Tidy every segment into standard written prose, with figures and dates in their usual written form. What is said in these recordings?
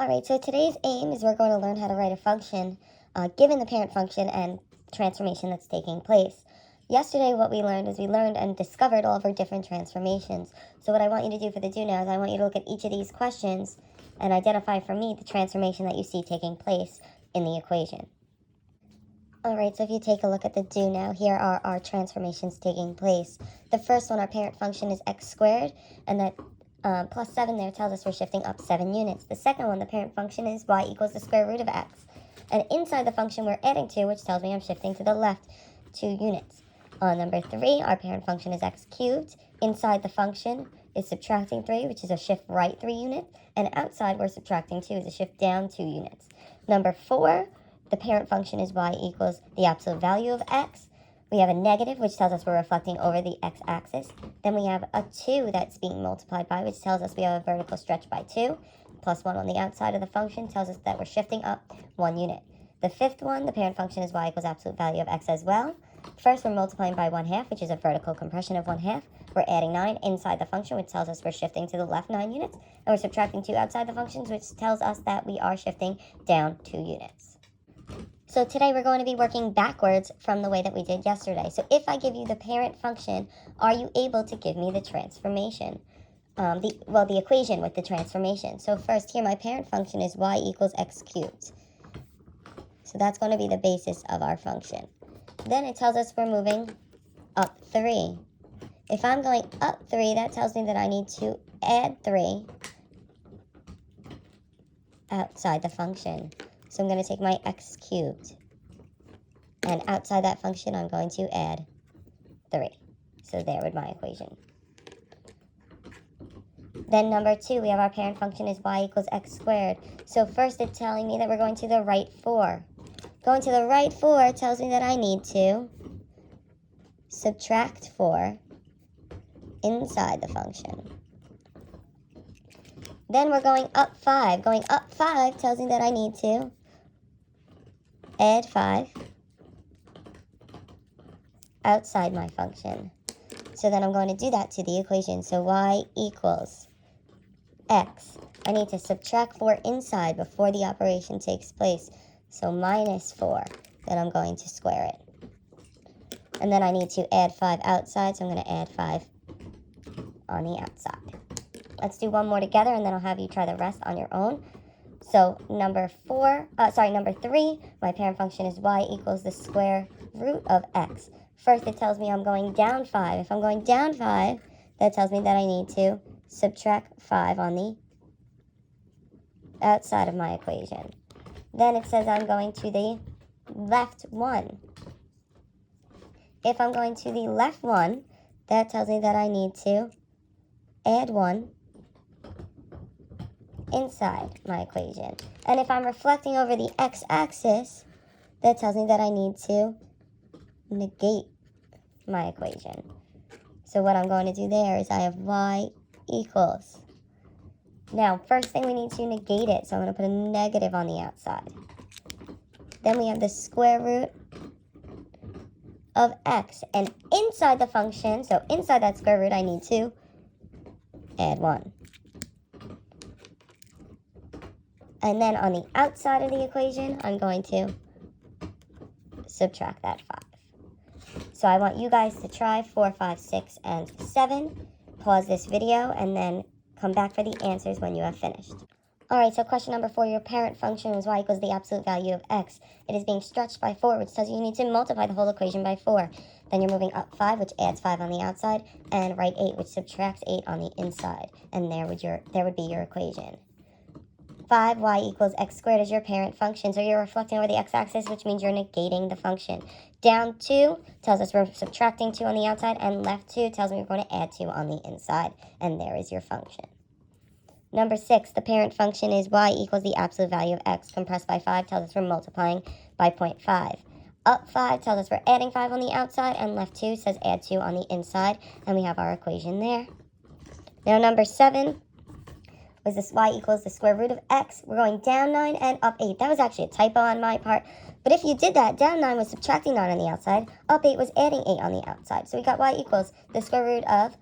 Alright, so today's aim is we're going to learn how to write a function given the parent function and transformation that's taking place. Yesterday what we learned is we learned and discovered all of our different transformations. So what I want you to do for the do now is I want you to look at each of these questions and identify for me the transformation that you see taking place in the equation. Alright, so if you take a look at the do now, here are our transformations taking place. The first one, our parent function, is x squared, and that plus 7 there tells us we're shifting up 7 units. The second one, the parent function, is y equals the square root of x. And inside the function we're adding 2, which tells me I'm shifting to the left 2 units. Number 3, our parent function is x cubed. Inside the function is subtracting 3, which is a shift right 3 units. And outside we're subtracting 2, is a shift down 2 units. Number 4, the parent function is y equals the absolute value of x. We have a negative, which tells us we're reflecting over the x-axis. Then we have a 2 that's being multiplied by, which tells us we have a vertical stretch by 2. Plus 1 on the outside of the function tells us that we're shifting up 1 unit. The fifth one, the parent function, is y equals absolute value of x as well. First, we're multiplying by 1/2, which is a vertical compression of 1/2. We're adding 9 inside the function, which tells us we're shifting to the left 9 units. And we're subtracting 2 outside the functions, which tells us that we are shifting down 2 units. So today we're going to be working backwards from the way that we did yesterday. So if I give you the parent function, are you able to give me the transformation? The equation with the transformation. So first here, my parent function is y equals x cubed. So that's going to be the basis of our function. Then it tells us we're moving up 3. If I'm going up 3, that tells me that I need to add 3 outside the function. So I'm going to take my x cubed, and outside that function, I'm going to add 3. So there with my equation. Then number 2, we have our parent function is y equals x squared. So first it's telling me that we're going to the right 4. Going to the right 4 tells me that I need to subtract 4 inside the function. Then we're going up 5. Going up 5 tells me that I need to add 5 outside my function. So then I'm going to do that to the equation. So y equals x. I need to subtract 4 inside before the operation takes place. So minus 4. Then I'm going to square it. And then I need to add 5 outside, so I'm going to add 5 on the outside. Let's do one more together, and then I'll have you try the rest on your own. So number 3, my parent function is y equals the square root of x. First, it tells me I'm going down 5. If I'm going down 5, that tells me that I need to subtract 5 on the outside of my equation. Then it says I'm going to the left 1. If I'm going to the left 1, that tells me that I need to add 1 inside my equation. And if I'm reflecting over the x-axis, that tells me that I need to negate my equation. So what I'm going to do there is I have y equals. Now, first thing we need to negate it, so I'm going to put a negative on the outside. Then we have the square root of x. And inside the function, so inside that square root, I need to add 1. And then on the outside of the equation, I'm going to subtract that 5. So I want you guys to try 4, 5, 6, and 7. Pause this video and then come back for the answers when you have finished. Alright, so question number 4, your parent function was y equals the absolute value of x. It is being stretched by 4, which tells you need to multiply the whole equation by 4. Then you're moving up 5, which adds 5 on the outside, and right 8, which subtracts 8 on the inside. And there would be your equation. 5y equals x squared is your parent function, so you're reflecting over the x-axis, which means you're negating the function. Down 2 tells us we're subtracting 2 on the outside, and left 2 tells me we're going to add 2 on the inside, and there is your function. Number 6, the parent function is y equals the absolute value of x. Compressed by 5 tells us we're multiplying by 0.5. Up 5 tells us we're adding 5 on the outside, and left 2 says add 2 on the inside, and we have our equation there. Now number 7, was this y equals the square root of x. We're going down 9 and up 8. That was actually a typo on my part. But if you did that, down 9 was subtracting 9 on the outside. Up 8 was adding 8 on the outside. So we got y equals the square root of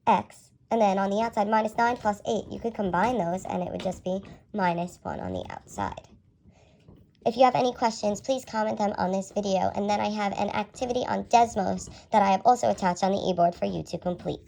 x And then on the outside, minus 9 plus 8. You could combine those, and it would just be minus 1 on the outside. If you have any questions, please comment them on this video. And then I have an activity on Desmos that I have also attached on the e-board for you to complete.